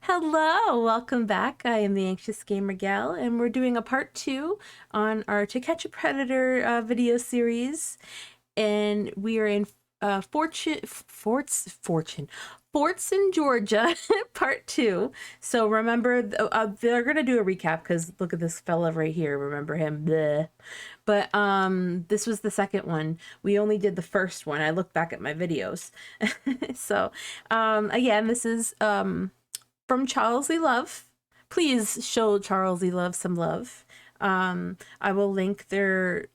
Hello, welcome back. I am the Anxious Gamer Gal, and we're doing a part 2 on our To Catch a Predator video series. And we are in Fortson, Georgia, part 2. So remember, they're gonna do a recap because look at this fella right here. Remember him? Bleh. But this was the second one. We only did the first one. I looked back at my videos. So again, this is from Charles Lee LUV. Please show Charles Lee LUV some love. I will link their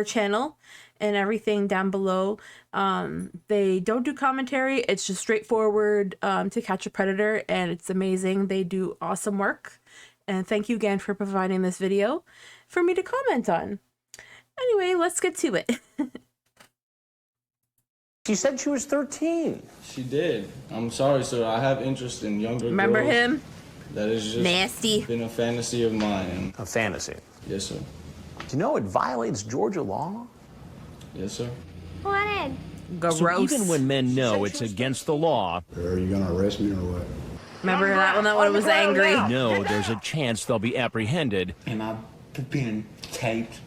channel and everything down below. They don't do commentary. It's just straightforward To Catch a Predator, and it's amazing. They do awesome work. And thank you again for providing this video for me to comment on. Anyway, let's get to it. She said she was 13. She did. I'm sorry, sir. I have interest in younger Remember girls. him? That is just nasty. Been a fantasy of mine. A fantasy? Yes, sir. Do you know it violates Georgia law? Yes, sir. Come on in. Gross. So even when men know it's against the law, Are you gonna arrest me or what? Remember that one? That one was angry. know there's a chance they'll be apprehended. Am I being taped?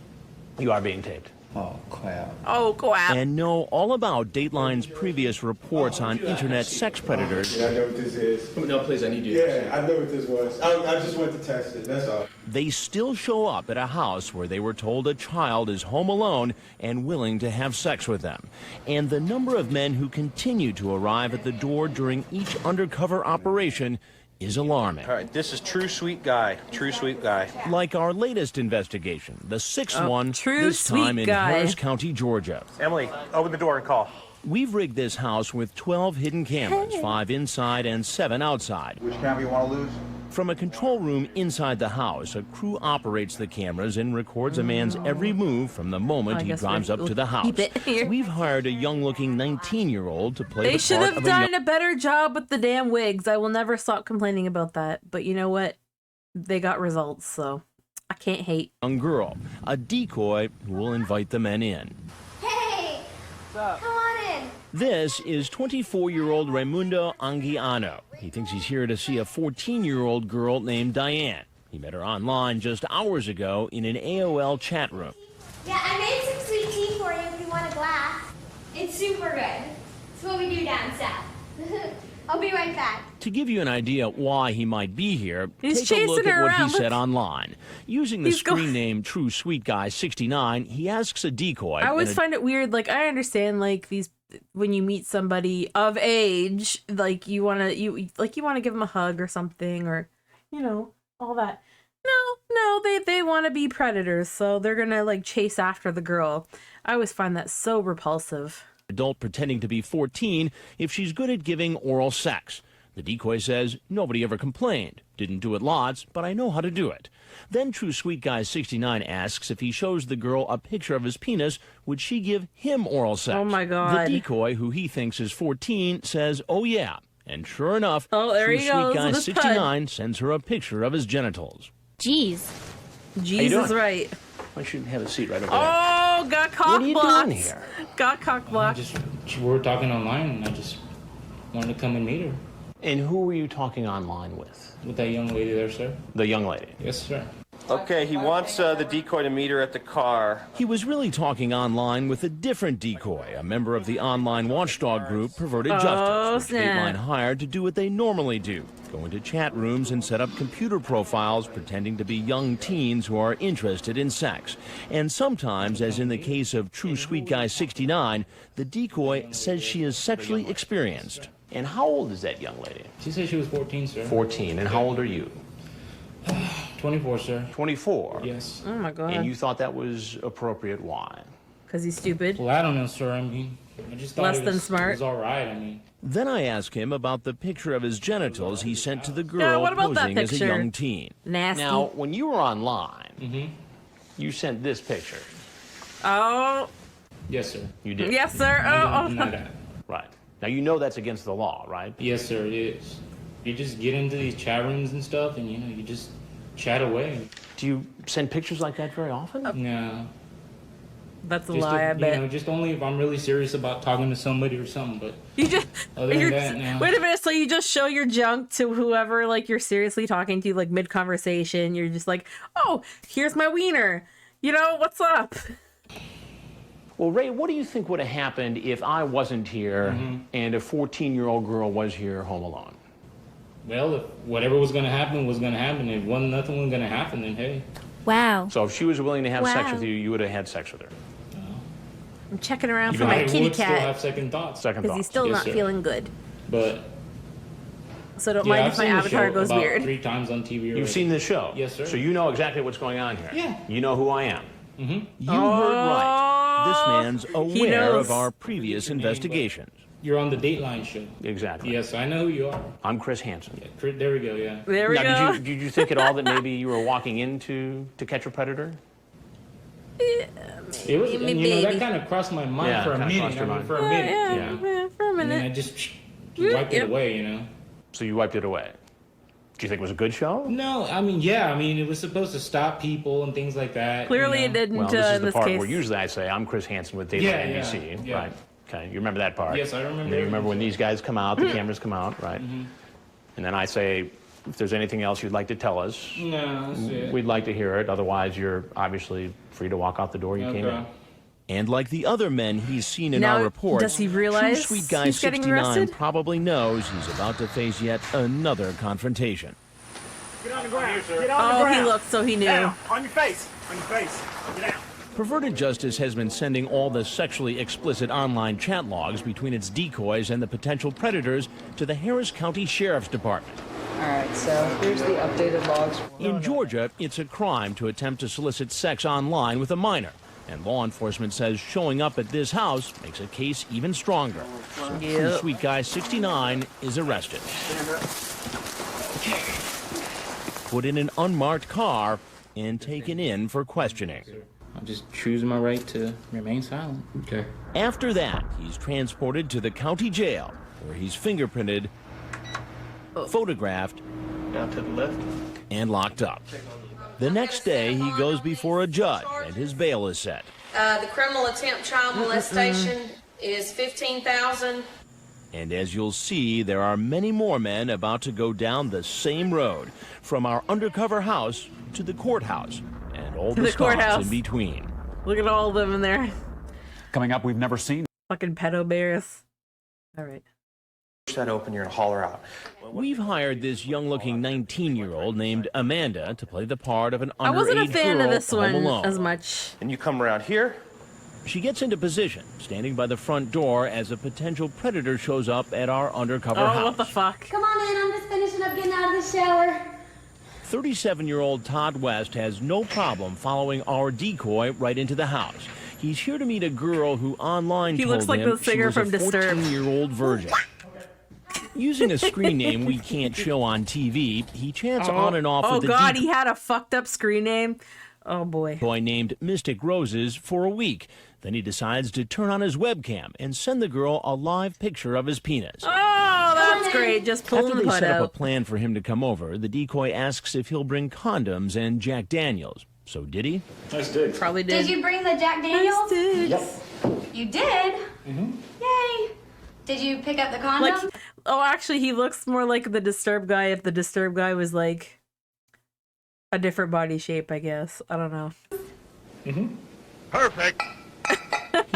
You are being taped. Oh, crap. Oh, crap. And know all about Dateline's previous reports on internet sex predators. Yeah, I know what this is. No, please, I need you. Yeah, I know what this was. I just went to test it, that's all. They still show up at a house where they were told a child is home alone and willing to have sex with them. And the number of men who continue to arrive at the door during each undercover operation is alarming. All right, this is True Sweet Guy. True Sweet Guy. Like our latest investigation, the sixth one, True this time Sweet in Guy. Harris County, Georgia. Emily, open the door and call. We've rigged this house with 12 hidden cameras, 5 inside and 7 outside. Which camera you want to lose? From a control room inside the house, a crew operates the cameras and records a man's every move from the moment he drives up to the house. Keep it here. We've hired a young-looking 19-year-old to play They the should part have of a done a better job with the damn wigs. I will never stop complaining about that. But you know what? They got results, so I can't hate. young girl, a decoy who will invite the men in. Hey! What's up? Come on in. This is 24-year-old Raimundo Anguiano. He thinks he's here to see a 14-year-old girl named Diane. He met her online just hours ago in an AOL chat room. Yeah, I made some sweet tea for you if you want a glass. It's super good. It's what we do down south. I'll be right back. To give you an idea why he might be here, He's take a look chasing at her what around. he said online. Using the He's screen going- name True Sweet Guy 69, he asks a decoy. I always and find it weird. Like, I understand, like, these, when you meet somebody of age, like, you want to give them a hug or something, or, you know, all that. No, they want to be predators, so they're gonna, like, chase after the girl. I always find that so repulsive. adult pretending to be 14 if she's good at giving oral sex. The decoy says nobody ever complained. Didn't do it lots, but I know how to do it. Then True Sweet Guy 69 asks if he shows the girl a picture of his penis, would she give him oral sex? Oh, my God. The decoy, who he thinks is 14, says, oh, yeah. And sure enough, Oh, there True he Sweet goes Guy with his 69 sends her a picture of his genitals. Jeez. Jesus, right. Why shouldn't have a seat right over there? Oh, got cock What are you blocked. doing here? Got cock blocked. We were talking online, and I just wanted to come and meet her. And who were you talking online with? With that young lady there, sir? The young lady. Yes, sir. Okay, he wants the decoy to meet her at the car. He was really talking online with a different decoy, a member of the online watchdog group Perverted Justice, which snap. Dateline hired to do what they normally do, go into chat rooms and set up computer profiles pretending to be young teens who are interested in sex. And sometimes, as in the case of True Sweet Guy 69, the decoy says she is sexually experienced. And how old is that young lady? She said she was 14, sir. 14. And how old are you? 24, sir. 24. Yes. Oh, my God. And you thought that was appropriate. Why? Because he's stupid. Well, I don't know, sir. I mean, I just thought Less it than was, smart. It was all right. I mean, Then I ask him about the picture of his genitals he sent to the girl Yeah, what about that posing as a picture? young teen. Nasty. Now, when you were online, you sent this picture. Oh, yes, sir. You did. yes, sir. I Oh, deny that. Right. Now, you know that's against the law, right? Yes, sir. It is. You just get into these chat rooms and stuff, and you just chat away. Do you send pictures like that very often? No. That's a Just lie, I bet. You know, just only if I'm really serious about talking to somebody or something. But You just other than that, no. wait a minute. So you just show your junk to whoever like you're seriously talking to, like mid conversation. You're just like, oh, here's my wiener. You know what's up? Well, Ray, what do you think would have happened if I wasn't here and a 14-year-old girl was here home alone? Well, if whatever was gonna happen was gonna happen. If nothing was gonna happen, then hey. Wow. So if she was willing to have sex Wow. with you, you would have had sex with her. I'm checking around for Even my I kitty would still have cat second thoughts. Second because he's thoughts. still Yes, not sir. feeling good. But So don't yeah, mind I've if my seen the avatar show goes about weird. 3 times on TV already. You've seen this show? Yes, sir. So you know exactly what's going on here? Yeah. You know who I am? You heard right. This man's aware knows. of our previous investigations. You're on the Dateline show. Exactly. Yes, I know who you are. I'm Chris Hansen. Yeah, there we go. Yeah. There we Now, go. did you think at all that maybe you were walking into To Catch a Predator? It was, Me and, you know, that baby. kind of crossed my mind Yeah, for a kinda minute. crossed your mind. For a minute. Yeah, for a And then I minute. just wiped it Yep. away, you know. So you wiped it away. Do you think it was a good show? No, I mean, yeah, I mean, it was supposed to stop people and things like that. Clearly you it know? didn't Well, this is in the this part case. where usually I say, I'm Chris Hansen with Dateline Yeah, NBC. yeah. Right. Okay, you remember that part? Yes, I remember And then you remember when everything. these guys come out, the cameras come out, right? And then I say, if there's anything else you'd like to tell us, No, that's it. we'd like to hear it. Otherwise, you're obviously free to walk out the door you came Okay. in. And like the other men he's seen in Now, our reports, does he realize True Sweet Guy he's getting 69 arrested? probably knows he's about to face yet another confrontation. Get on the ground. Get on the Oh, ground. he looked, so he knew. Down. On your face. On your face. Get down. Perverted Justice has been sending all the sexually explicit online chat logs between its decoys and the potential predators to the Harris County Sheriff's Department. All right, so here's the updated logs. In Georgia, it's a crime to attempt to solicit sex online with a minor. And law enforcement says showing up at this house makes a case even stronger. So True Sweet Guy 69 is arrested. Put in an unmarked car and taken in for questioning. I'm just choosing my right to remain silent. Okay. After that, he's transported to the county jail, where he's fingerprinted, photographed, Down to the left. and locked up. The next day, he goes before a judge, and his bail is set. The criminal attempt child molestation is $15,000. And as you'll see, there are many more men about to go down the same road, from our undercover house to the courthouse, and all the stops courthouse. in between. Look at all of them in there. Coming up, we've never seen. Fucking pedo bears. All right. Push that open, you're gonna holler out. We've hired this young-looking 19-year-old named Amanda to play the part of an underage I wasn't a fan girl of this home one alone. as much. And you come around here. She gets into position, standing by the front door as a potential predator shows up at our undercover Oh, house. what the fuck? Come on in, I'm just finishing up getting out of the shower. 37-year-old Todd West has no problem following our decoy right into the house. He's here to meet a girl who online He told looks like him the singer she was from a Disturbed. 14-year-old virgin. Using a screen name we can't show on TV, he chats on and off Oh with the god, decoy he had a fucked up screen name. Oh boy. named Mystic Roses for a week. Then he decides to turn on his webcam and send the girl a live picture of his penis. Oh, that's great. Just pulling After the they hood set up a out. plan for him to come over, the decoy asks if he'll bring condoms and Jack Daniels. So did he? Nice dick. Probably did. Did you bring the Jack Daniels? Nice You did? Yay! Did you pick up the condom? Like, oh, actually, he looks more like the Disturbed guy if the Disturbed guy was like a different body shape, I guess. I don't know. Perfect.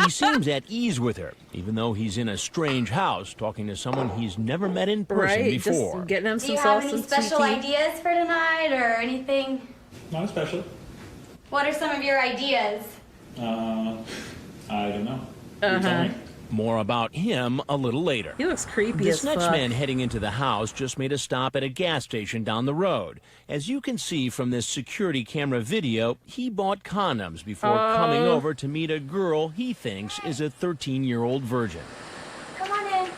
He seems at ease with her, even though he's in a strange house talking to someone he's never met in person Right? before. Just getting him Do some you have sauce any and special sweet tea. ideas for tonight or anything? Not special. What are some of your ideas? I don't know. Uh-huh. More about him a little later. He looks creepy This as next fuck. man heading into the house just made a stop at a gas station down the road. As you can see from this security camera video, he bought condoms before coming over to meet a girl he thinks is a 13-year-old virgin. Come on in.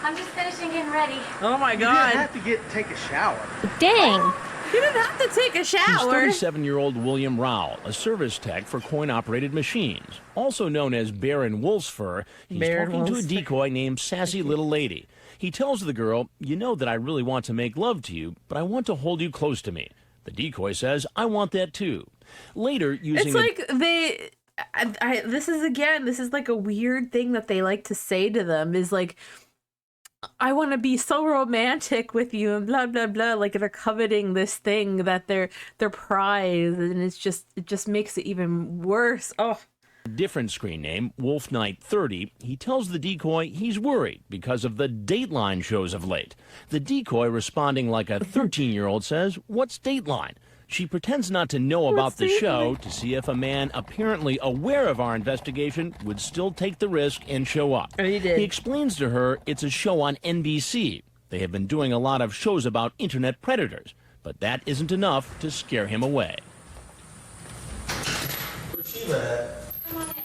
I'm just finishing getting ready. Oh my You didn't god. have to take a shower. Dang. He didn't have to take a He's shower. 37-year-old William Rowell, a service tech for coin-operated machines. Also known as Baron Wolfsfur, he's Baron talking to a Wolfsfur. decoy named Sassy Little Lady. He tells the girl, "You know that I really want to make love to you, but I want to hold you close to me." The decoy says, "I want that too." Later, using It's like this is like a weird thing that they like to say to them is like, I want to be so romantic with you and blah blah blah. Like they're coveting this thing that they're prize, and it just makes it even worse. Oh. Different screen name, Wolf Knight 30, he tells the decoy he's worried because of the Dateline shows of late. The decoy responding like a 13-year-old says, "What's Dateline?" She pretends not to know about the show to see if a man apparently aware of our investigation would still take the risk and show up. Oh, he did. He explains to her it's a show on NBC. They have been doing a lot of shows about internet predators, but that isn't enough to scare him away. Where's she at? Come on in.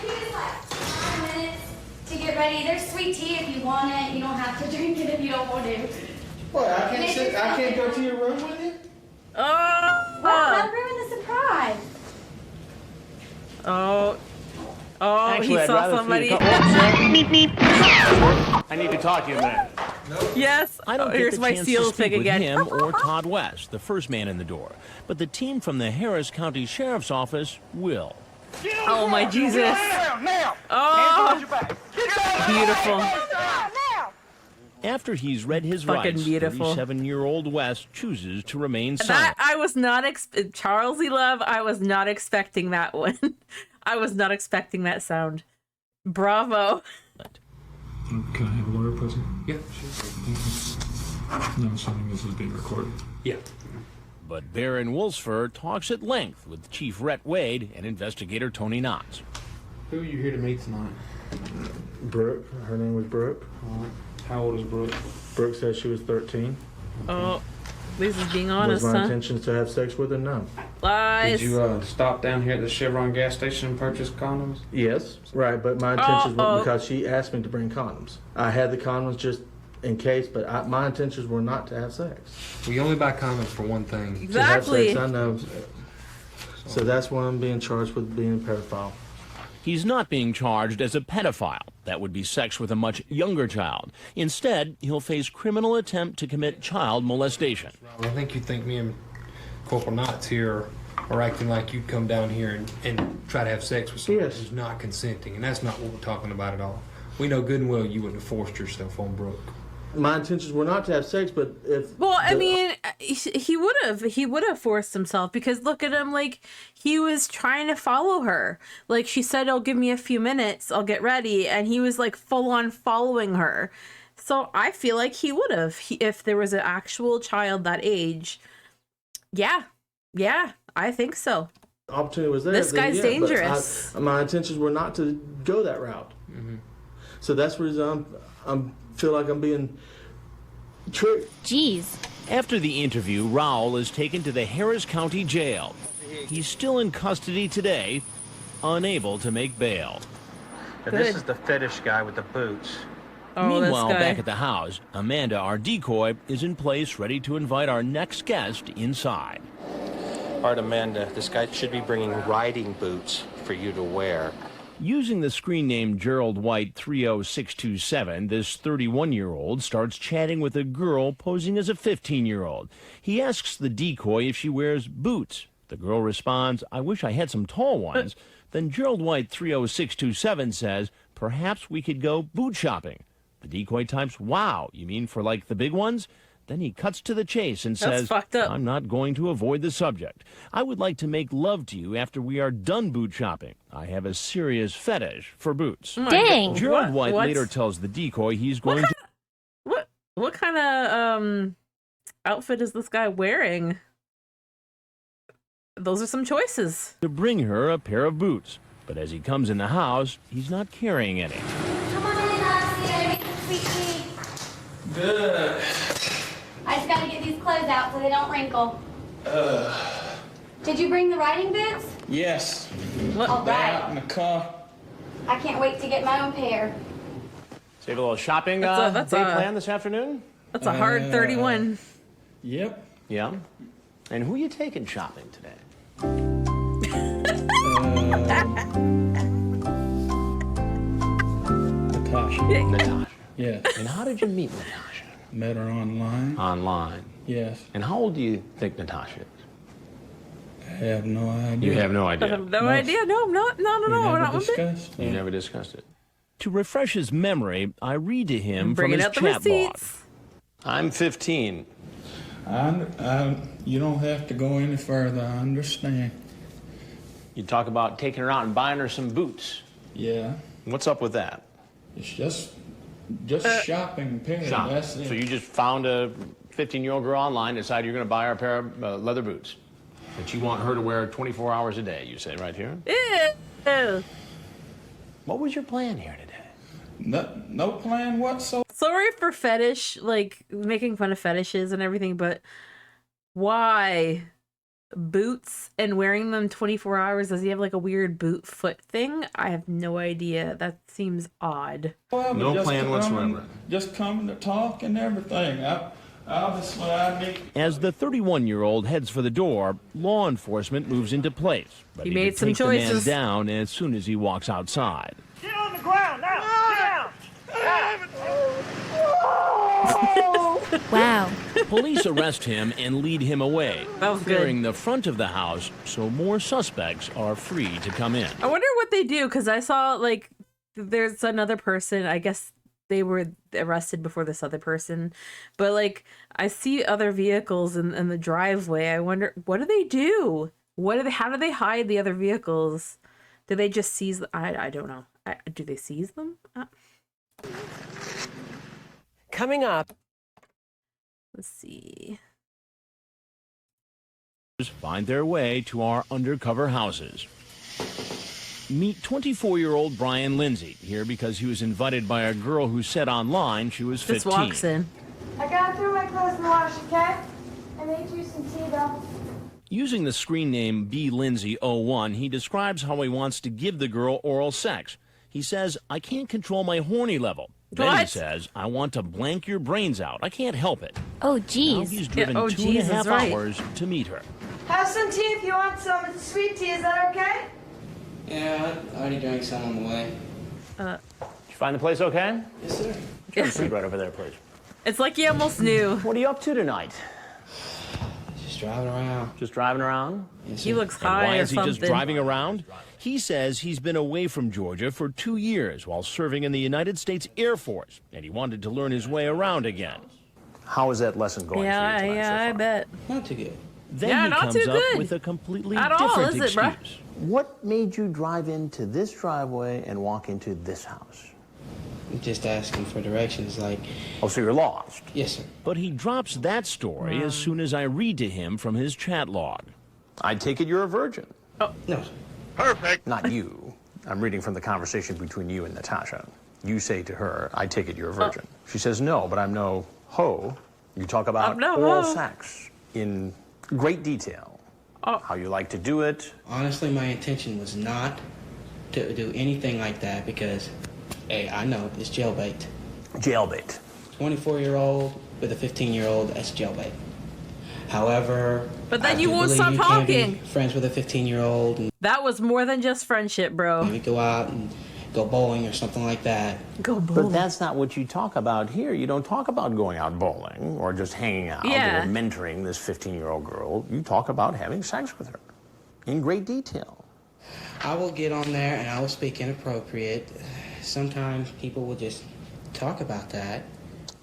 Maybe just like 5 minutes to get ready. There's sweet tea if you want it. You don't have to drink it if you don't want to. What? I can't go to your room with you? Oh! Well, don't ruin the surprise. Oh, Actually, he I'd saw rather somebody. see you Beep, beep. I need to talk to you a minute. Yes. I don't Here's get the my chance seal to speak pig with again. him or Todd West, the first man in the door. But the team from the Harris County Sheriff's Office will. Oh, my Jesus. Now! Oh, beautiful. After he's read his Fucking rights, beautiful. 37-year-old West chooses to remain That silent. I was not Charles Lee LUV. I was not expecting that one. I was not expecting that sound. Bravo. Can I have a lawyer present? Yeah, sure. No, assuming this is being recorded. Yeah. But Baron Wolfsford talks at length with Chief Rhett Wade and investigator Tony Knotts. Who are you here to meet tonight? Brooke. Her name was Brooke. How old is Brooke? Brooke said she was 13. Oh, Lisa's being honest, Was my huh? intention to have sex with her? No. Lies. Did you stop down here at the Chevron gas station and purchase condoms? Yes. Right, but my intentions Oh. were because she asked me to bring condoms. I had the condoms just in case, but my intentions were not to have sex. We only buy condoms for one thing. Exactly. To have sex, I know. So that's why I'm being charged with being a pedophile. He's not being charged as a pedophile. That would be sex with a much younger child. Instead, he'll face criminal attempt to commit child molestation. I think you think me and Corporal Knotts here are acting like you'd come down here and try to have sex with someone who's not consenting, and that's not what we're talking about at all. We know good and well you wouldn't have forced yourself on Brooke. My intentions were not to have sex, but if... Well, I mean, he would have forced himself because look at him, like he was trying to follow her. Like she said, "Oh, give me a few minutes, I'll get ready," and he was like full on following her. So I feel like he would have if there was an actual child that age. Yeah, I think so. Opportunity was there. This then guy's yeah, dangerous. but my intentions were not to go that route. So that's the reason I'm feel like I'm being tricked. Jeez. After the interview, Rowell is taken to the Harris County Jail. He's still in custody today, unable to make bail. Now, this is the fetish guy with the boots. Oh, Meanwhile, this guy. back at the house, Amanda, our decoy, is in place ready to invite our next guest inside. All right, Amanda, this guy should be bringing riding boots for you to wear. Using the screen name Gerald White 30627, this 31-year-old starts chatting with a girl posing as a 15-year-old. He asks the decoy if she wears boots. The girl responds, "I wish I had some tall ones." Then Gerald White 30627 says, "Perhaps we could go boot shopping." The decoy types, "Wow, you mean for like the big ones?" Then he cuts to the chase and That's says, fucked up. "I'm not going to avoid the subject. I would like to make love to you after we are done boot shopping. I have a serious fetish for boots." Dang. Gerald White What? later tells the decoy he's going to... What kind of outfit is this guy wearing? Those are some choices. to bring her a pair of boots. But as he comes in the house, he's not carrying any. Come on in, Nancy. I make some sweet tea. Good. I just gotta get these clothes out so they don't wrinkle. Did you bring the riding boots? Yes. All right. In the car. I can't wait to get my own pair. So you have a little shopping That's day a- planned this afternoon? That's a hard 31. Yep. Yeah. And who are you taking shopping today? Natasha. Natasha. Yes. And how did you meet Natasha? Met her online. Online. Yes. And how old do you think Natasha is? I have no idea. You have no idea. I have no idea. No, not at all. Not one bit. You never discussed it. To refresh his memory, I read to him from Bringing his out the chat log. receipts. I'm 15. You don't have to go any further. I understand. You talk about taking her out and buying her some boots. Yeah. What's up with that? It's just shopping, period. Shop. That's it. So you just found a 15-year-old girl online, decided you're going to buy her a pair of leather boots that you want her to wear 24 hours a day, you say right here? Ew. What was your plan here today? No plan whatsoever. Sorry for fetish, like making fun of fetishes and everything, but why boots and wearing them 24 hours? Does he have like a weird boot foot thing? I have no idea. That seems odd. No plan whatsoever. Just coming to talk and everything. Obviously, I need. As the 31-year-old heads for the door, law enforcement moves into place. But He he made could some take the man choices. down as soon as he walks outside. Get on the ground now. Get down. Wow. Police arrest him and lead him away, That was good. clearing the front of the house so more suspects are free to come in. I wonder what they do, because I saw like there's another person. I guess they were arrested before this other person, but like I see other vehicles in the driveway. I wonder, what do they do? How do they hide the other vehicles? Do they just seize? I don't know. Do they seize them? Coming up. Let's see. Find their way to our undercover houses. Meet 24-year-old Brian Lindsay, here because he was invited by a girl who said online she was 15. Just walks in. I gotta throw my clothes in the wash, okay? I made you some tea, though. Using the screen name BLindsay01, he describes how he wants to give the girl oral sex. He says, I can't control my horny level. Then he What? says, I want to blank your brains out. I can't help it. Oh, Now geez. he's driven oh, 2.5 geez, that's right. hours to meet her. Have some tea if you want some. It's sweet tea. Is that okay? Yeah, I already drank some on the way. Did you find the place okay? Yes, sir. Turn the seat right over there, please. It's like you almost knew. What are you up to tonight? Just driving around. Just driving around? Yes, He sir. looks And high why or is he something. just driving around? He says he's been away from Georgia for 2 years while serving in the United States Air Force, and he wanted to learn his way around again. How is that lesson going Yeah, for you tonight so I far? bet. Not too good. Then Yeah, he not comes too up good. with a completely At all, different is it, bruh? excuse. What made you drive into this driveway and walk into this house? I'm just asking for directions, like. Oh, so you're lost. Yes, sir. But he drops that story as soon as I read to him from his chat log. I take it you're a virgin. No, sir. Perfect. Not you. I'm reading from the conversation between you and Natasha. You say to her, I take it you're a virgin. She says, no, but I'm no hoe. You talk about I'm no oral hoe. sex in great detail. Oh. How you like to do it. Honestly, my intention was not to do anything like that because, hey, I know it's jailbait. Jailbait. 24-year-old with a 15-year-old, that's jailbait. However, But then I you do won't believe stop you can be talking. friends with a 15-year-old and That was more than just friendship, bro. maybe go out and go bowling or something like that. Go But bowling. that's not what you talk about here. You don't talk about going out bowling or just hanging out Yeah. or mentoring this 15-year-old girl. You talk about having sex with her in great detail. I will get on there and I will speak inappropriate. Sometimes people will just talk about that.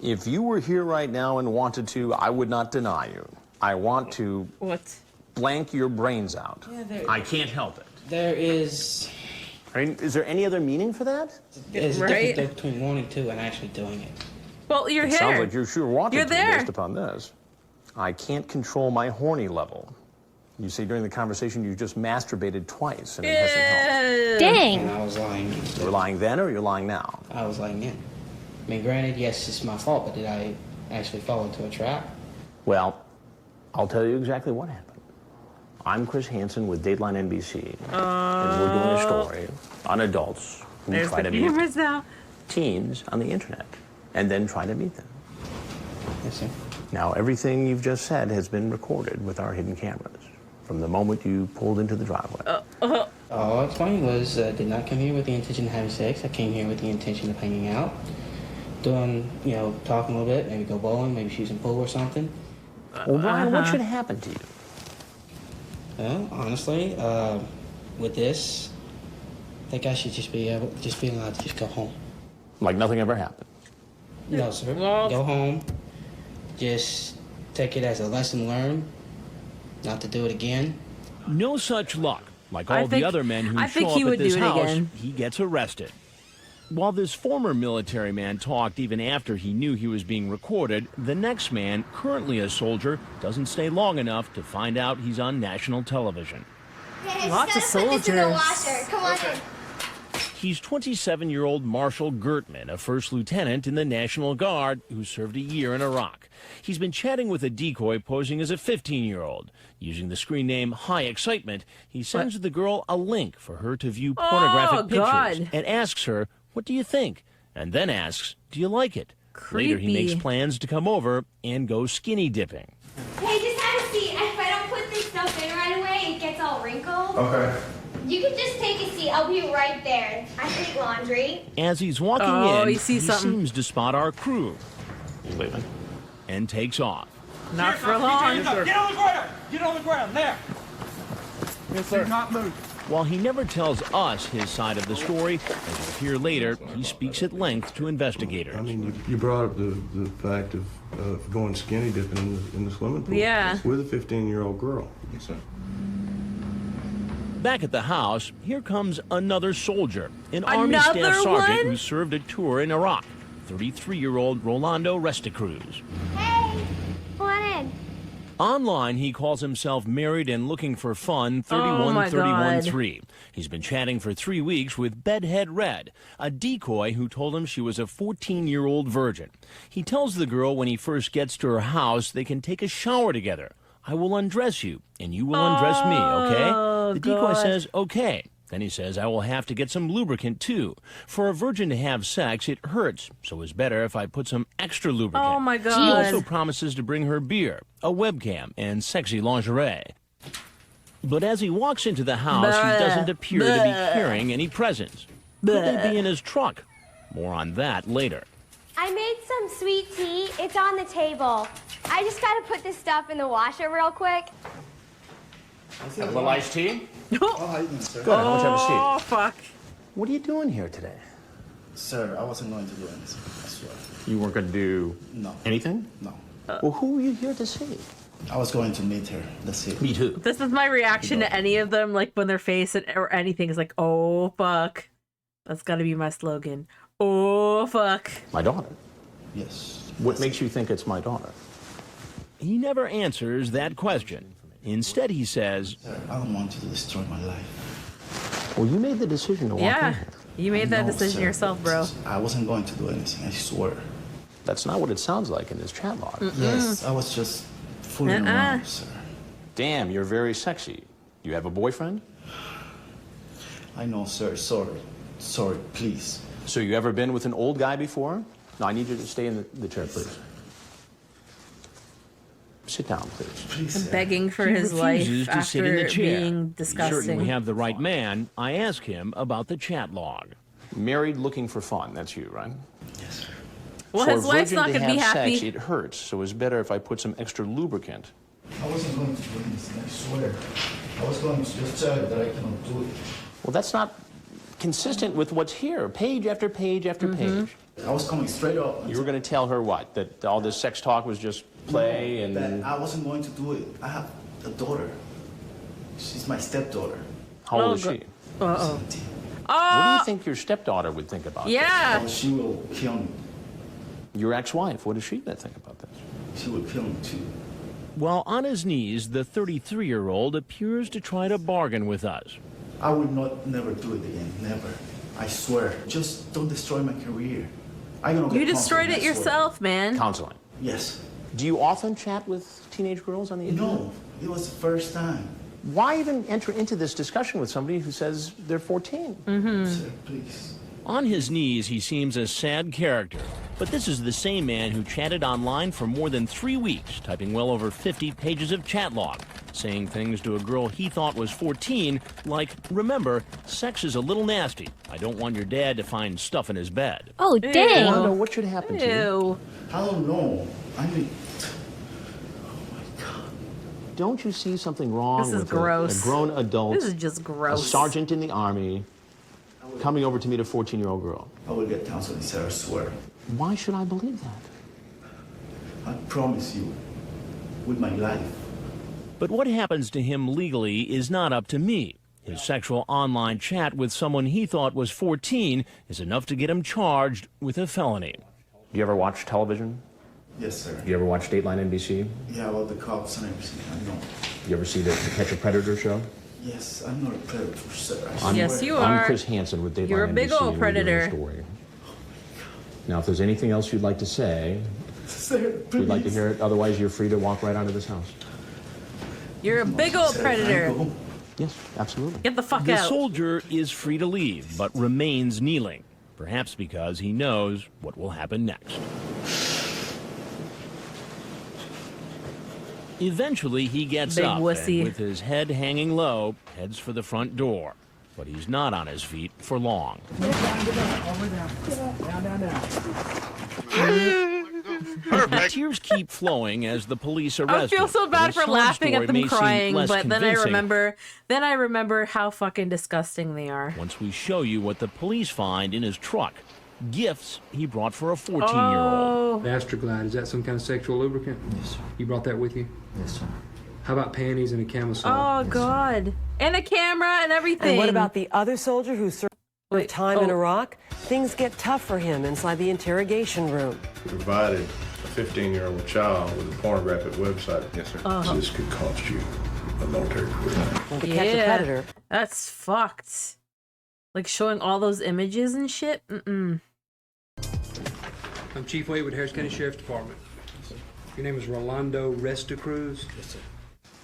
If you were here right now and wanted to, I would not deny you. I want to What? blank your brains out. Yeah, I can't help it. There is I mean, is there any other meaning for that? there's a Right. difference between wanting to and actually doing it. Well, you're It here. sounds like you sure wanted You're to there. based upon this. I can't control my horny level. You see, during the conversation, you just masturbated twice, and it hasn't helped. Yeah. And I was lying. You were lying then, or you're lying now? I was lying in. I mean, granted, yes, it's my fault, but did I actually fall into a trap? Well, I'll tell you exactly what happened. I'm Chris Hansen with Dateline NBC, and we're doing a story on adults who There's try the to meet cameras now. teens on the internet and then try to meet them. Yes, sir. Now, everything you've just said has been recorded with our hidden cameras from the moment you pulled into the driveway. All I explained was did not come here with the intention of having sex. I came here with the intention of hanging out, doing, talking a little bit, maybe go bowling, maybe shoot some pool or something. Well, Brian, what should happen to you? Well, honestly, with this, I think I should just be allowed to just go home. Like nothing ever happened. No, sir. Go home. Just take it as a lesson learned, not to do it again. No such luck. Like all the other men who show up at this house, he gets arrested. While this former military man talked even after he knew he was being recorded, the next man, currently a soldier, doesn't stay long enough to find out he's on national television. Lots of Put this in the soldiers. washer. Come on in. He's 27-year-old Marshall Gertman, a first lieutenant in the National Guard who served a year in Iraq. He's been chatting with a decoy posing as a 15-year-old. Using the screen name High Excitement, he sends the girl a link for her to view pornographic pictures and asks her, "What do you think?" And then asks, "Do you like it?" Later, he makes plans to come over and go skinny dipping. Hey, just have a seat. If I don't put this stuff in right away, it gets all wrinkled. Okay. You can just take a seat. I'll be right there. I hate laundry. As he's walking in, he seems to spot our crew. You leaving? And takes off. Not for long. Get on the ground. Get on the ground. There. Yes, sir. Do not move. While he never tells us his side of the story, as you'll hear later, he speaks at length to investigators. I mean, you brought up the fact of going skinny dipping in the swimming pool. Yeah. With a 15-year-old girl. Yes, sir. Back at the house, here comes another soldier, an Army Staff Sergeant who served a tour in Iraq, 33-year-old Rolando Resticruz. Hey, come on in. Online, he calls himself Married and Looking for Fun 31313. He's been chatting for 3 weeks with Bedhead Red, a decoy who told him she was a 14-year-old virgin. He tells the girl when he first gets to her house they can take a shower together. "I will undress you, and you will undress me, okay?" The decoy says, "Okay." Then he says, "I will have to get some lubricant, too. For a virgin to have sex, it hurts, so it's better if I put some extra lubricant." Oh, my God. He also promises to bring her beer, a webcam, and sexy lingerie. But as he walks into the house, he doesn't appear to be carrying any presents. Could they be in his truck? More on that later. I made some sweet tea. It's on the table. I just gotta put this stuff in the washer real quick. Have a little iced tea? Oh, how you doing, sir? Good. How much have a seat? Oh, fuck. What are you doing here today? Sir, I wasn't going to do anything. I swear. You weren't going to do anything? No. Well, who were you here to see? I was going to meet her. That's it. Meet who? This is my reaction to any of them, like when their face or anything is like, "Oh, fuck." That's gotta be my slogan. Oh, fuck. My daughter. Yes. What makes you think it's my daughter? He never answers that question. Instead, he says, Sir, I don't want you to destroy my life. Well, you made the decision to walk in Yeah, here. you made that No, decision sir, yourself, bro. I wasn't going to do anything, I swear. That's not what it sounds like in this chat log. Yes, I was just fooling around, sir. Damn, you're very sexy. You have a boyfriend? I know, sir. Sorry. Sorry, please. So you ever been with an old guy before? No, I need you to stay in the chair, please. Sit down, please. Please, sir. Begging for he his refuses life to sit in the after chair. being Certain we disgusting. have the right man, I ask him about the chat log. Married, looking for fun. That's you, right? Yes, sir. Well, For his a wife's virgin not to going to be have happy. sex, it hurts, so it's better if I put some extra lubricant. I wasn't going to do anything, I swear. I was going to just tell you that I cannot do it. Well, that's not consistent with what's here, page after page after page. I was coming straight up. You were going to tell her what? That all this sex talk was just play No, and... that I wasn't going to do it. I have a daughter. She's my stepdaughter. How old is she? Uh-oh. What What do you think your stepdaughter would think about Yeah. Oh, she will kill me. this? Your ex-wife, what does she think about this? She will kill me too. While on his knees, the 33-year-old appears to try to bargain with us. I will never do it again. Never. I swear. Just don't destroy my career. I'm gonna get You destroyed counseling, it I swear. yourself, man. Counseling. Yes. Do you often chat with teenage girls on the internet? No, it was the first time. Why even enter into this discussion with somebody who says they're 14? Sir, please. On his knees, he seems a sad character. But this is the same man who chatted online for more than 3 weeks, typing well over 50 pages of chat log, saying things to a girl he thought was 14, like, "Remember, sex is a little nasty. I don't want your dad to find stuff in his bed." Oh, dang. I don't know what should happen to you. Ew. I don't know. I mean, oh my God. Don't you see something wrong This is with gross. a grown adult, This is just a gross. sergeant in the Army, coming over to meet a 14-year-old girl? I will get counseling, sir, I swear. Why should I believe that? I promise you, with my life. But what happens to him legally is not up to me. His sexual online chat with someone he thought was 14 is enough to get him charged with a felony. Do you ever watch television? Yes, sir. Do you ever watch Dateline NBC? Yeah, about the cops and everything, I know. You ever see the Catch a Predator show? Yes, I'm not a predator, sir. Yes, you I'm are. Chris Hansen with Dateline You're a big NBC, old and we're doing a predator. story. Now, if there's anything else you'd like to say, Sir, we'd like to please. hear it. Otherwise, you're free to walk right out of this house. You're a big old predator. Yes, absolutely. Get the fuck The out. soldier is free to leave, but remains kneeling, perhaps because he knows what will happen next. Eventually, he gets Big up wussy. and, with his head hanging low, heads for the front door. But he's not on his feet for long. The tears keep flowing as the police arrest I feel him. so bad His for sob laughing story at them may seem crying, less but then I convincing. remember how fucking disgusting they are. Once we show you what the police find in his truck, gifts he brought for a 14-year-old. Oh. The Astroglide, is that some kind of sexual lubricant? Yes, sir. You brought that with you? Yes, sir. How about panties and a camisole? Oh God. And a camera and everything. And what about the other soldier who served time in Iraq? Things get tough for him inside the interrogation room. Provided a 15-year-old child with a pornographic website. Yes, sir. This could cost you a military career. Well, to catch a predator. That's fucked. Like showing all those images and shit. Mm-mm. I'm Chief Wade with Harris County Sheriff's Department. Your name is Rolando Restacruz? Yes, sir.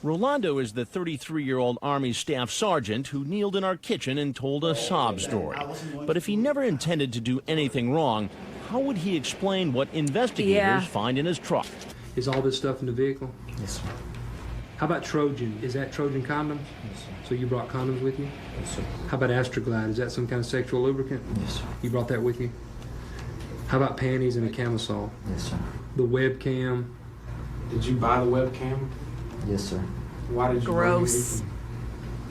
Rolando is the 33-year-old Army staff sergeant who kneeled in our kitchen and told a sob story. But if he never intended to do anything wrong, how would he explain what investigators find in his truck? Is all this stuff in the vehicle? Yes, sir. How about Trojan? Is that Trojan condoms? Yes, sir. So you brought condoms with you? Yes, sir. How about Astroglide? Is that some kind of sexual lubricant? Yes, sir. You brought that with you? How about panties and a camisole? Yes, sir. The webcam? Did you buy the webcam? Yes, sir. Why did you Gross.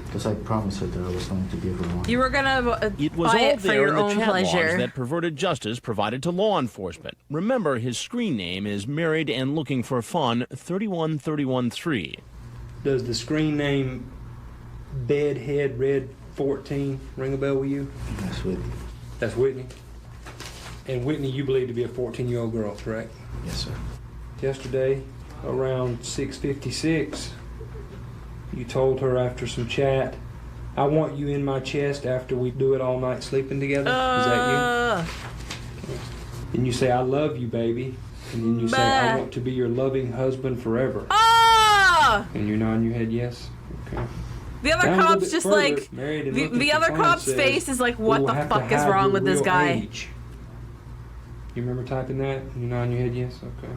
Because I promised her that I was going to give her one. You were gonna It was buy all it for there your in the own chat logs pleasure. that Perverted Justice provided to law enforcement. Remember, his screen name is Married and Looking for Fun 31313. Does the screen name Bedhead Red 14 ring a bell with you? That's Whitney. That's Whitney. And Whitney, you believe to be a 14-year-old girl, correct? Yes, sir. Yesterday, around 6:56, you told her after some chat, "I want you in my chest after we do it all night sleeping together." Is that you? And you say, "I love you, baby." And then you say, "I want to be your loving husband forever." And you're nodding your head yes? Okay. The other Down a little cop's bit just further, like, Married and the Looking other for Fun cop's says, face is like, "We what will the have to fuck is hide wrong your with this real guy? age." You remember typing that? You nodding your head yes? Okay.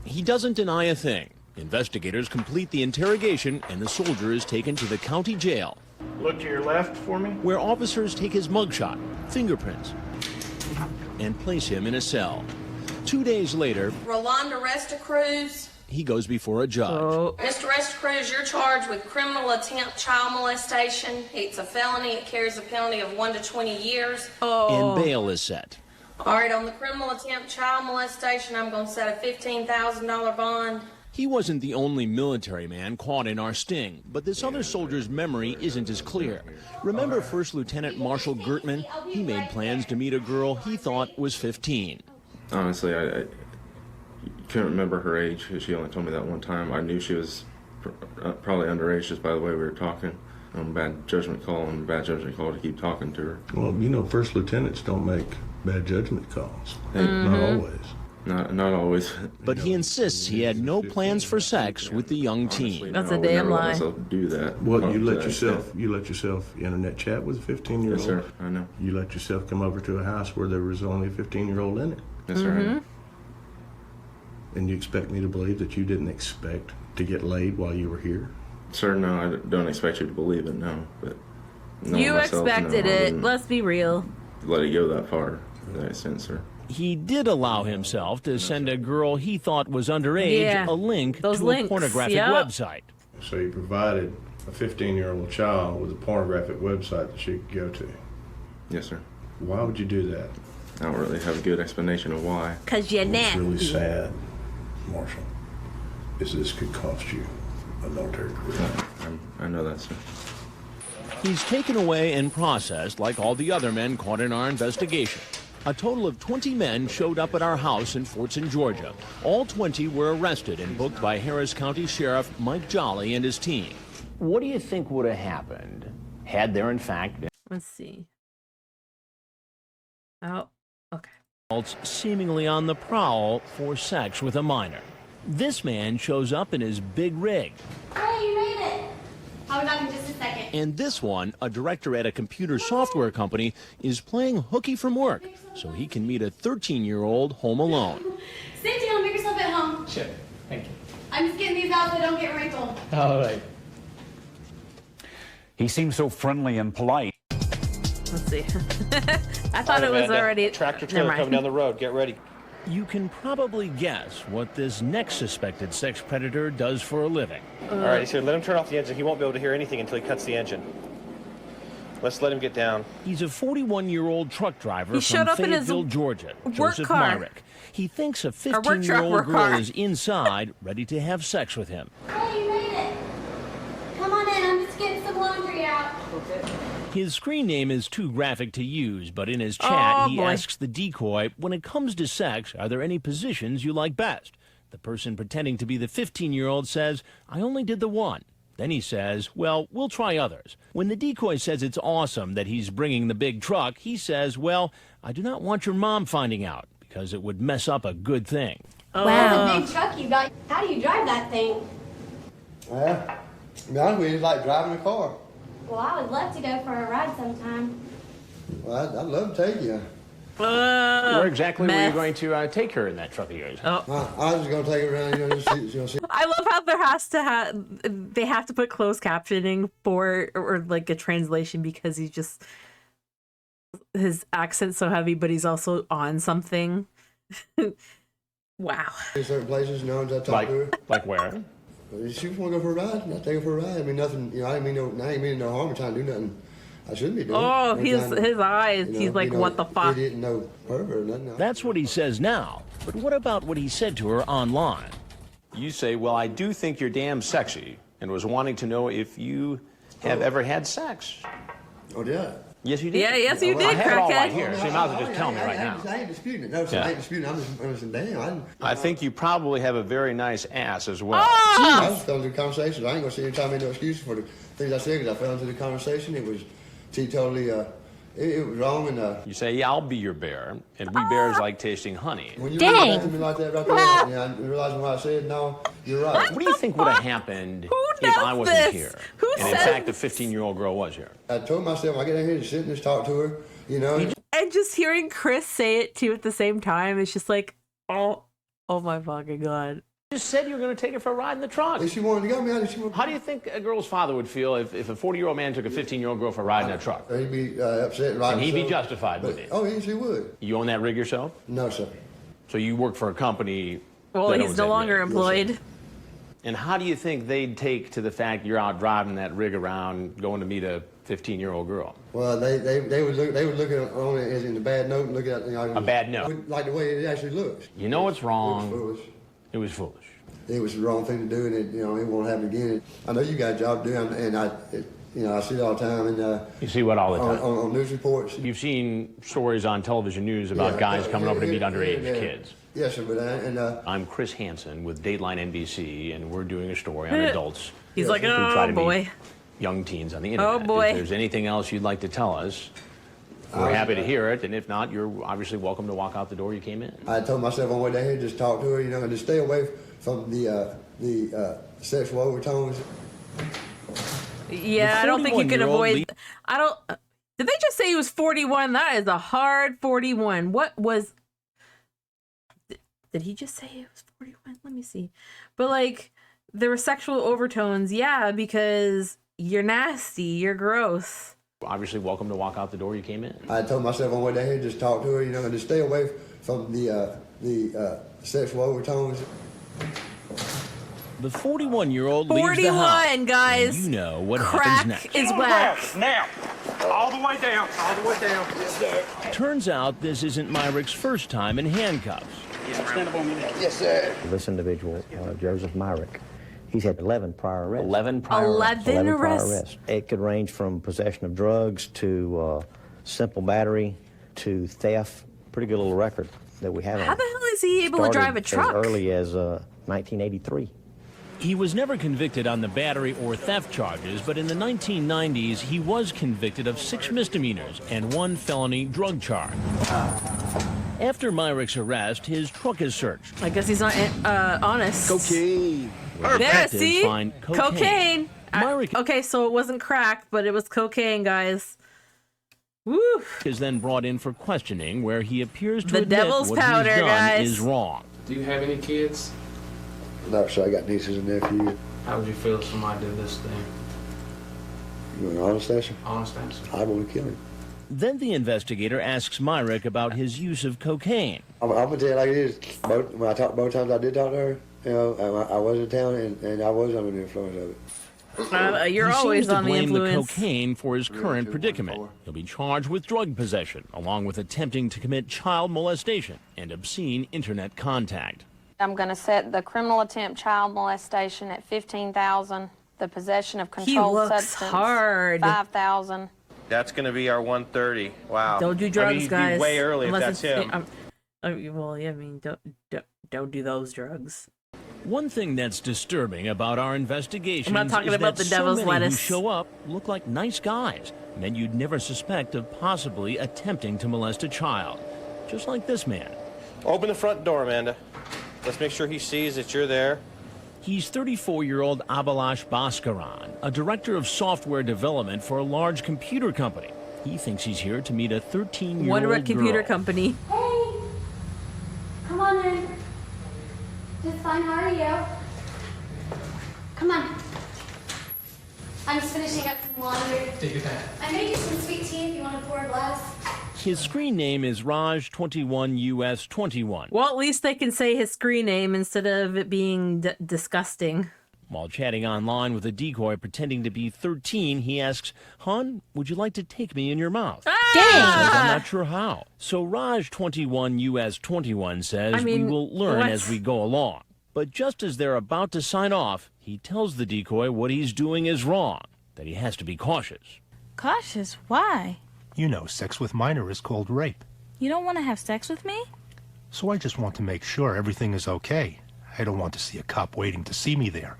He doesn't deny a thing. Investigators complete the interrogation, and the soldier is taken to the county jail, Look to your left for me. where officers take his mugshot, fingerprints, and place him in a cell. 2 days later, Rolando Restacruz. he goes before a judge. Mr. Restacruz, you're charged with criminal attempt child molestation. It's a felony. It carries a penalty of 1 to 20 years. And bail is set. All right, on the criminal attempt child molestation, I'm going to set a $15,000 bond. He wasn't the only military man caught in our sting, but this other soldier's memory isn't as clear. Remember First Lieutenant Marshall Gertman? He made plans to meet a girl he thought was 15. Honestly, I couldn't remember her age. She only told me that one time. I knew she was probably underage just by the way we were talking. Bad judgment call to keep talking to her. Well, you know, first lieutenants don't make bad judgment calls. Mm-hmm. Not always. Not always. But he insists he had no plans for sex with the young teen. That's I a would damn never let lie. myself do that. Well, you let To that yourself internet chat with a 15-year-old. Yes, sir. I know. You let yourself come over to a house where there was only a 15-year-old in it. Yes, sir. I know. And you expect me to believe that you didn't expect to get laid while you were here? Sir, no, I don't expect you to believe it, no. But knowing You myself, expected no, I it. wouldn't Let's be real. let it go that far, in that sense, sir. He did allow himself to send a girl he thought was underage Yeah, a link those to links, a pornographic yep. website. So you provided a 15-year-old child with a pornographic website that she could go to? Yes, sir. Why would you do that? I don't really have a good explanation of why. Because you're What's really nasty. sad, Marshall, is this could cost you a military career. I know that, sir. He's taken away and processed like all the other men caught in our investigation. A total of 20 men showed up at our house in Fortson, Georgia. All 20 were arrested and booked by Harris County Sheriff Mike Jolly and his team. What do you think would have happened had there, in fact, been... Let's see. Oh, okay. Adults seemingly on the prowl for sex with a minor. This man shows up in his big rig. Hey, you made it. I'll be back in just a second. And this one, a director at a computer software company, is playing hooky from work so he can meet a 13-year-old home alone. Sit down, make yourself at home. Sure. Thank you. I'm just getting these out so they don't get wrinkled. All right. He seems so friendly and polite. Let's see. I thought it was already... Tractor trailer coming down the road. Get ready. You can probably guess what this next suspected sex predator does for a living. All right, he said, let him turn off the engine. He won't be able to hear anything until he cuts the engine. Let's let him get down. He's a 41-year-old truck driver He showed from up in his Fayetteville, Georgia, work Joseph car. Myrick. He thinks a Or work truck, 15-year-old work girl car. is inside, ready to have sex with him. Hey, you made it. Come on in, I'm just getting some laundry out. His screen name is too graphic to use, but in his chat, he boy. asks the decoy, when it comes to sex, are there any positions you like best? The person pretending to be the 15-year-old says, I only did the one. Then he says, well, we'll try others. When the decoy says it's awesome that he's bringing the big truck, he says, well, I do not want your mom finding out, because it would mess up a good thing. Wow. That's a big truck you got. How do you drive that thing? Well, to be honest with you, it's like driving a car. Well, I would love to go for a ride sometime. Well, I'd love to take you. Where exactly were you meth. going to take her in that truck of yours? Oh. I was just going to take it around, see. I love how they have to put closed captioning for or like a translation because he's just his accent's so heavy, but he's also on something. Wow. Certain places, I talk to her. Like where? She just want to go for a ride, and I take her for a ride. I mean, nothing, I ain't mean no harm in trying to do nothing I shouldn't be doing. Oh, I'm his trying to, his eyes. He's like, what the fuck? Idiot, no pervert or nothing. That's what he says now. But what about what he said to her online? You say, well, I do think you're damn sexy, and was wanting to know if you have ever had sex. Oh, yeah. Yes, you did. Yeah, yes, you did, I have it all crackhead. right here, so you might as well just tell me right now. I ain't disputing it. No, I ain't disputing it. I'm just damn. I think you probably have a very nice ass as well. I just fell into the conversation. I ain't going to sit here and tell me no excuses for the things I said because I fell into the conversation. It was totally, it was wrong. And You say, yeah, I'll be your bear, and we bears like tasting honey. when you look at me like that right there, and realizing what I said, no, you're right. What do you think would have happened if I wasn't here? And in fact, the 15-year-old girl was here. I told myself, I get in here to sit and just talk to her, And just hearing Chris say it too at the same time, it's just like, oh my fucking god. You just said you were going to take her for a ride in the truck. If she wanted to go, How do you think a girl's father would feel if a 40-year-old man took a 15-year-old girl for a ride in a truck? He'd be upset, right? And he'd be justified, wouldn't he? Oh, yes, he would. You own that rig yourself? No, sir. So you work for a company Well, that he's owns no that longer rig. employed. And how do you think they'd take to the fact you're out driving that rig around, going to meet a 15-year-old girl? Well, they would look at on it as in a bad note and look at it. A bad note? Like the way it actually looks. You know what's wrong? It was foolish. It was foolish. It was the wrong thing to do, and it won't happen again. I know you got a job to do, and I see it all the time. And you see what all the time? On news reports. You've seen stories on television news about guys coming over to meet underage kids. Yes, sir. But I'm Chris Hansen with Dateline NBC, and we're doing a story on adults. He's like, who oh try to boy. meet young teens on the internet. Oh boy. If there's anything else you'd like to tell us, we're happy to hear it. And if not, you're obviously welcome to walk out the door you came in. I told myself on the way down here, just talk to her, and just stay away from the sexual overtones. Yeah, I don't think you can avoid. I don't. Did they just say he was 41? That is a hard 41. What was? Did he just say it was 41? Let me see. But like, there were sexual overtones. Yeah, because you're nasty. You're gross. Obviously, welcome to walk out the door you came in. I told myself on the way down here, just talk to her, and just stay away from the sexual overtones. The 41-year-old leaves the 41, house. guys. And you know what Crack happens next. is whack. Now, all the way down, all the way down. Yes, sir. Turns out this isn't Myrick's first time in handcuffs. Stand up on your head. Yes, sir. This individual, Joseph Myrick, he's had 11 prior arrests. 11 prior arrests. 11 prior arrests. arrests. It could range from possession of drugs to simple battery to theft. Pretty good little record that we have. How the hell is he able to drive a truck? As early as 1983. He was never convicted on the battery or theft charges, but in the 1990s, he was convicted of 6 misdemeanors and 1 felony drug charge. After Myrick's arrest, his truck is searched. I guess he's not honest. Cocaine. There, see? Find cocaine. Okay, so it wasn't crack, but it was cocaine, guys. Woo. Is then brought in for questioning, where he appears to The admit devil's what powder, he's done guys. is wrong. Do you have any kids? No, sir, I got nieces and nephews. How would you feel if somebody did this thing? You want an honest answer? Honest answer. I want to kill him. Then the investigator asks Myrick about his use of cocaine. I'm going to tell you like it is. When I talked both times I did talk to her, you know, I was in town and I was under the influence of it. You're he always seems to on the blame influence. the cocaine for his current predicament. He'll be charged with drug possession, along with attempting to commit child molestation and obscene internet contact. I'm going to set the criminal attempt child molestation at $15,000. The possession of controlled looks substance, hard. $5,000. That's going to be our 130. Wow. Don't do drugs, I mean, he'd guys. be way early Unless if that's him. well, yeah, I mean, don't do those drugs. One thing that's disturbing about our investigation I'm not talking is about that the devil's so many lettuce. who show up look like nice guys, men you'd never suspect of possibly attempting to molest a child. Just like this man. Open the front door, Amanda. Let's make sure he sees that you're there. He's 34-year-old Abhilash Bhaskaran, a director of software development for a large computer company. He thinks he's here to meet a 13-year-old Wonder what computer girl. company. Hey, come on in. Just fine, how are you? Come on. I'm just finishing up some laundry. Take your time. I made you some sweet tea if you want to pour a glass. His screen name is Raj21US21. Well, at least they can say his screen name instead of it being disgusting. While chatting online with a decoy pretending to be 13, he asks, "Hon, would you like to take me in your mouth?" He says, "I'm not sure how." So Raj21US21 says, "We will learn as we go along." But just as they're about to sign off, he tells the decoy what he's doing is wrong, that he has to be cautious. Cautious? Why? You know, sex with minor is called rape. You don't want to have sex with me? So I just want to make sure everything is okay. I don't want to see a cop waiting to see me there.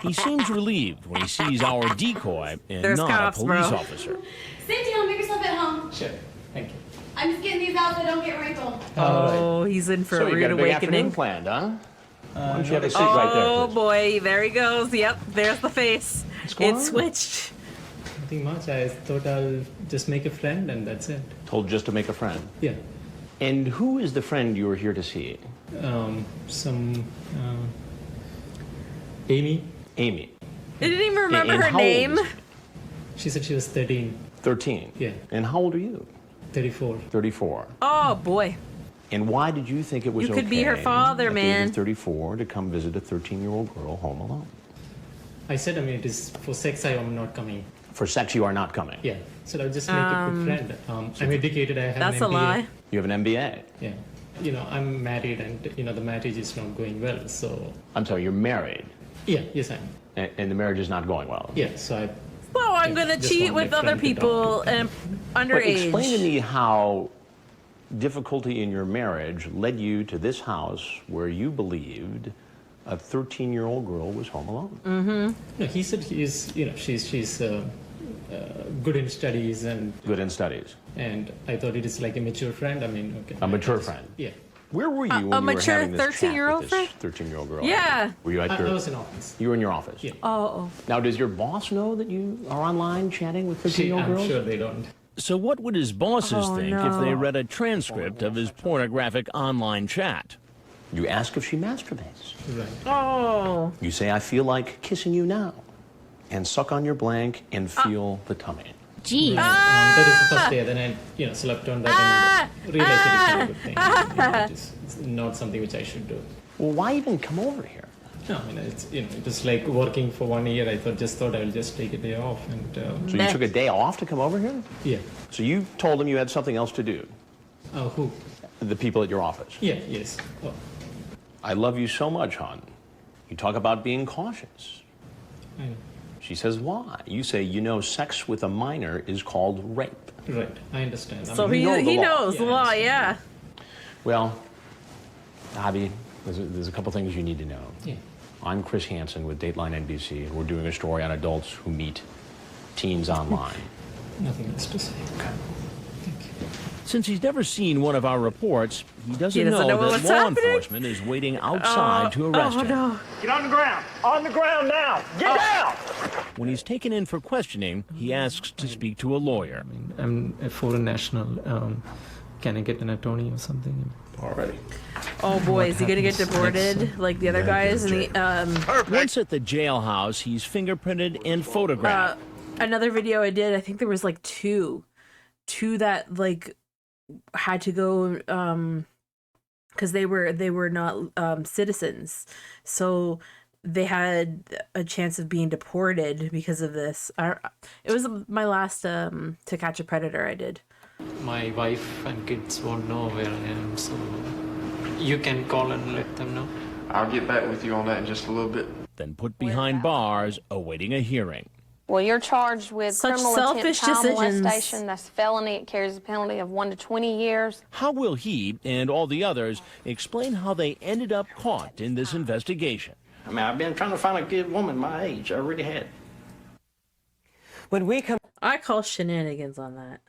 He seems relieved when he sees our decoy and There's not cops, a police bro. officer. Sit down, make yourself at home. Sure. Thank you. I'm just getting these out so they don't get wrinkled. Oh, he's in for So a you rude got a big awakening. afternoon planned, huh? Why don't you have a seat right there, Oh please? boy, there he goes. Yep, there's the face. going It on? switched. Nothing much. I thought I'll just make a friend and that's it. Told just to make a friend. Yeah. And who is the friend you were here to see? Amy. Amy. I didn't even remember And her how old name. is She said she was 13. 13? Yeah. And how old are you? 34. 34. Oh boy. And why did you think it was You could be her okay father, at the age man. of 34 to come visit a 13-year-old girl home alone? I said, I mean, it is for sex, I am not coming. For sex, you are not coming. Yeah. So I'll just make a good friend. I'm educated. I have That's an a MBA. lie. You have an MBA? Yeah. You know, I'm married and, you know, the marriage is not going well. So, I'm sorry, you're married, yeah, yes, I am. and the marriage is not going well. Yeah, so I. Well, I'm Yeah, gonna just cheat want with my other friend to people and But underage. explain to me how difficulty in your marriage led you to this house where you believed a 13-year-old girl was home alone. Mm-hmm. No, he said he's, you know, she's good in studies and. Good in studies. And I thought it is like a mature friend. I mean, okay. A mature friend. Yeah. Where were you when A you were mature having this chat 13-year-old with friend? this 13-year-old girl? Yeah. Were you at your? I was in office. You were in your office. Yeah. Oh. Now, does your boss know that you are online chatting with 13-year-old I'm girls? sure they don't. So what would his bosses Oh, think if they read a transcript of his pornographic online chat? You ask if she masturbates. Right. Oh. You say, "I feel like kissing you now," and suck on your blank and feel the tummy. Gee. That is the first day. Then I, you know, slept on that and realized it is not a good thing. You know, it's not something which I should do. Well, why even come over here? No, I mean, it's, it was like working for 1 year. I thought I'll just take a day off. And So you took a day off to come over here? Yeah. So you told them you had something else to do? Who? The people at your office. Yeah, yes. Oh. I love you so much, hon. You talk about being cautious. I know. She says, why? You say, sex with a minor is called rape. Right, I understand. So he knows the law, yeah. Well, Javi, there's a couple things you need to know. Yeah. I'm Chris Hansen with Dateline NBC, and we're doing a story on adults who meet teens online. Nothing else to say. Okay. Since he's never seen one of our reports, he doesn't know that what's law happening. enforcement is waiting outside to arrest him. No. Get on the ground! On the ground now! Get down! When he's taken in for questioning, he asks to speak to a lawyer. I'm a foreign national. Can I get an attorney or something? Already. Oh boy, is he gonna get deported like the other guys? And Once at the jailhouse, he's fingerprinted and photographed. another video I did, I think there was like two that like had to go because they were not citizens, so they had a chance of being deported because of this. It was my last To Catch a Predator I did. My wife and kids won't know where I am, so you can call and let them know. I'll get back with you on that in just a little bit. Then put behind bars, awaiting a hearing. Well, you're charged with Such criminal attempt selfish child decisions. molestation. That's a felony. It carries a penalty of 1 to 20 years. How will he and all the others explain how they ended up caught in this investigation? I mean, I've been trying to find a good woman my age. I really had. When we come, I call shenanigans on that.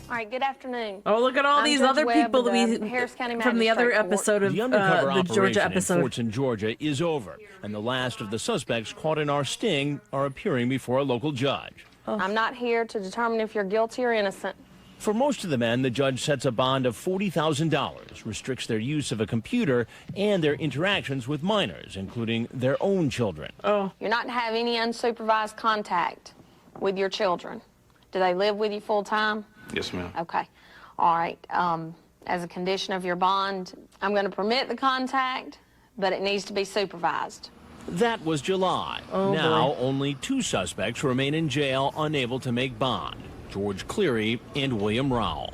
All right, good afternoon. Oh, look at all I'm these Judge other Webb people of that the we Harris County from the other Magistrate Court. episode of The undercover the Georgia operation episode. in Fortson, Georgia is over, and the last of the suspects caught in our sting are appearing before a local judge. I'm not here to determine if you're guilty or innocent. For most of the men, the judge sets a bond of $40,000, restricts their use of a computer and their interactions with minors, including their own children. Oh. You're not to have any unsupervised contact with your children. Do they live with you full time? Yes, ma'am. Okay. All right. As a condition of your bond, I'm going to permit the contact, but it needs to be supervised. That was July. Oh, now, boy. only 2 suspects remain in jail, unable to make bond: George Cleary and William Rowell.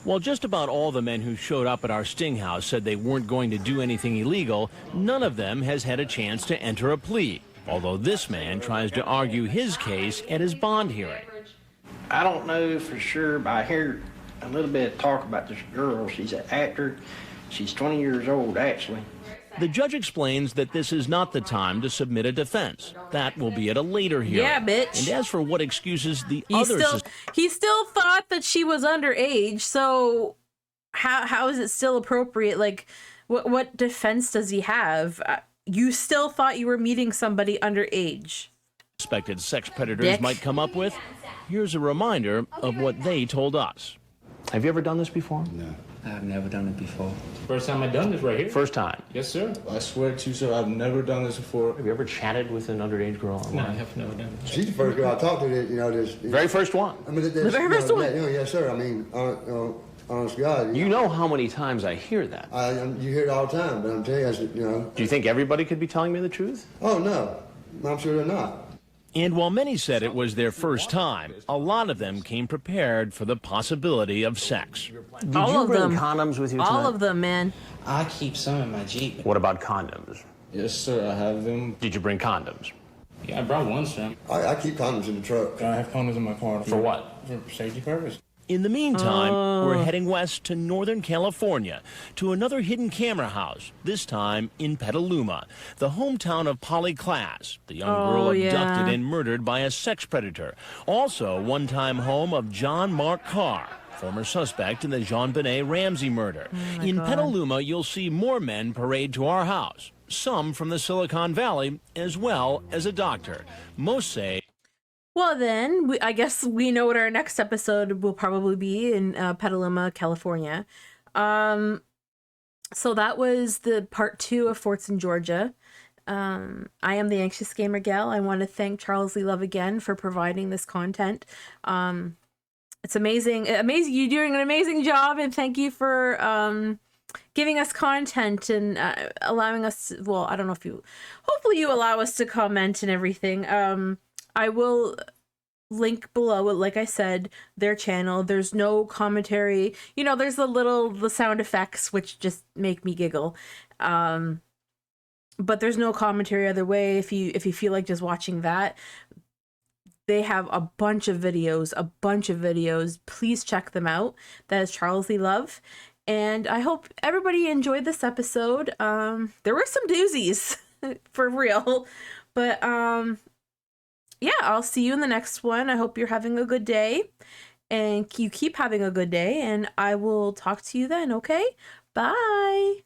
While just about all the men who showed up at our sting house said they weren't going to do anything illegal, none of them has had a chance to enter a plea, although this man tries to argue his case at his bond hearing. I don't know for sure, but I hear a little bit of talk about this girl. She's an actor. She's 20 years old, actually. The judge explains that this is not the time to submit a defense. That will be at a later hearing. Yeah, bitch. And as for what excuses the others... He still thought that she was underage, so how is it still appropriate? Like, what defense does he have? You still thought you were meeting somebody underage. Suspected sex predators Dick. might come up with. Here's a reminder of what they told us. Have you ever done this before? No. I've never done it before. First time I've done this right here. First time. Yes, sir. I swear to you, sir, I've never done this before. Have you ever chatted with an underage girl online? No, I have never done it. She's the first girl I talked to that, this. Very first one. I mean, The very first one. Yes, sir. I mean, honest to God. You know how many times I hear that. You hear it all the time, but I'm telling you, Do you think everybody could be telling me the truth? Oh, no. I'm sure they're not. And while many said it was their first time, a lot of them came prepared for the possibility of sex. Did All you of bring them. condoms with you tonight? All of them, man. I keep some in my Jeep. What about condoms? Yes, sir, I have them. Did you bring condoms? Yeah, I brought one, sir. I keep condoms in the truck. I have condoms in my car. For what? For safety purpose. In the meantime, we're heading west to Northern California to another hidden camera house, this time in Petaluma, the hometown of Polly Klaas, the young girl abducted and murdered by a sex predator. Also, one-time home of John Mark Carr, former suspect in the Jean-Benet Ramsey murder. In Petaluma, you'll see more men parade to our house, some from the Silicon Valley, as well as a doctor. Most say... Well, then, I guess we know what our next episode will probably be in Petaluma, California. So that was the part 2 of Fortson, Georgia. I am the Anxious Gamer Gal. I want to thank Charles Lee LUV again for providing this content. It's amazing. You're doing an amazing job, and thank you for giving us content and allowing us. Well, I don't know if you. Hopefully, you allow us to comment and everything. I will link below, like I said, their channel. There's no commentary. You know, there's the sound effects which just make me giggle. But there's no commentary either way. If you feel like just watching that. They have a bunch of videos. Please check them out. That is Charles Lee LUV. And I hope everybody enjoyed this episode. There were some doozies, for real. But yeah, I'll see you in the next one. I hope you're having a good day. And you keep having a good day. And I will talk to you then, okay? Bye.